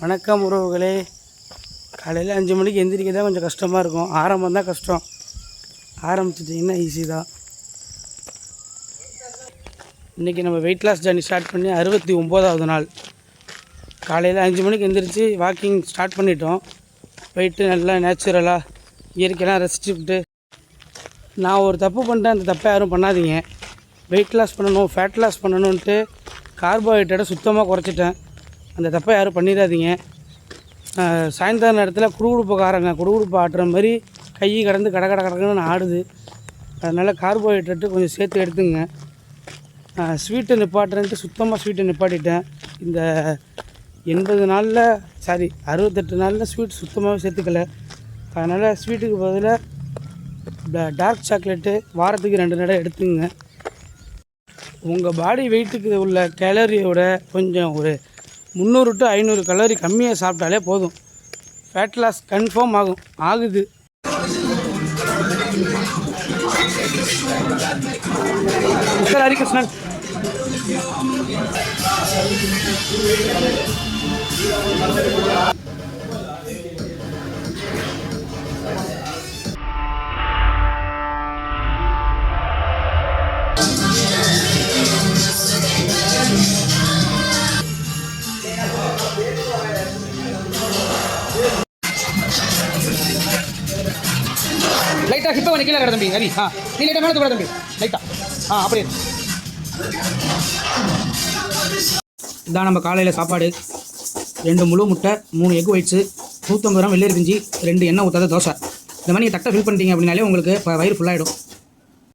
வணக்கம் உறவுகளே. காலையில் 5 மணிக்கு எந்திரிக்க தான் கொஞ்சம் கஷ்டமாக இருக்கும். ஆரம்பம் தான் கஷ்டம், ஆரம்பிச்சிட்டிங்கன்னா ஈஸி தான். இன்றைக்கி நம்ம வெயிட் லாஸ் ஜர்னி ஸ்டார்ட் பண்ணி 69வது நாள். காலையில் 5 மணிக்கு எந்திரிச்சு வாக்கிங் ஸ்டார்ட் பண்ணிட்டோம். போயிட்டு நல்லா நேச்சுரலாக இயற்கையெல்லாம் ரசிச்சுக்கிட்டு. நான் ஒரு தப்பு பண்ணிட்டேன், அந்த தப்பை யாரும் பண்ணாதீங்க. வெயிட் லாஸ் பண்ணணும், ஃபேட் லாஸ் பண்ணணுன்ட்டு கார்போஹைட்ரேட்டை சுத்தமாக குறைச்சிட்டேன். அந்த தப்பை யாரும் பண்ணிடாதீங்க. சாயந்தர நேரத்தில் குடுகுடுப்பு ஆட்டுற மாதிரி கை கடந்து கடன்னு ஆடுது. அதனால் கார்போஹைட்ரேட்டு கொஞ்சம் சேர்த்து எடுத்துங்க. ஸ்வீட்டை நிப்பாட்டுறேன்ட்டு சுத்தமாக ஸ்வீட்டை நிப்பாட்டிட்டேன். இந்த 68 நாளில் ஸ்வீட் சுத்தமாகவே சேர்த்துக்கல. அதனால் ஸ்வீட்டுக்கு பதிலாக டார்க் சாக்லேட்டு வாரத்துக்கு 2 நடை எடுத்துங்க. உங்கள் பாடி வெயிட்டுக்கு உள்ள கேலரியோட கொஞ்சம் ஒரு 300 to 500 கலோரி கம்மியாக சாப்பிட்டாலே போதும். ஃபேட் லாஸ் கன்ஃபார்ம் ஆகுது. மிஸ்டர் ஹரிகிருஷ்ணன், லைட்டாக ஹிப்பை வந்து கீழே தம்பி. ஹரி, நீ லைட்டாக மேலே கூட தம்பி, லைட்டாக அப்படியே. இதான் நம்ம காலையில் சாப்பாடு. 2 முழு முட்டை, 3 எக் ஒயிட்ஸு, 150 கிராம் வெள்ளரி பிஞ்சி, 2 எண்ணெய் ஊற்றாத தோசை. இந்த மாதிரி நீங்கள் தட்டை ஃபில் பண்ணிட்டீங்க அப்படின்னாலே உங்களுக்கு வயிறு ஃபுல்லாகிடும்.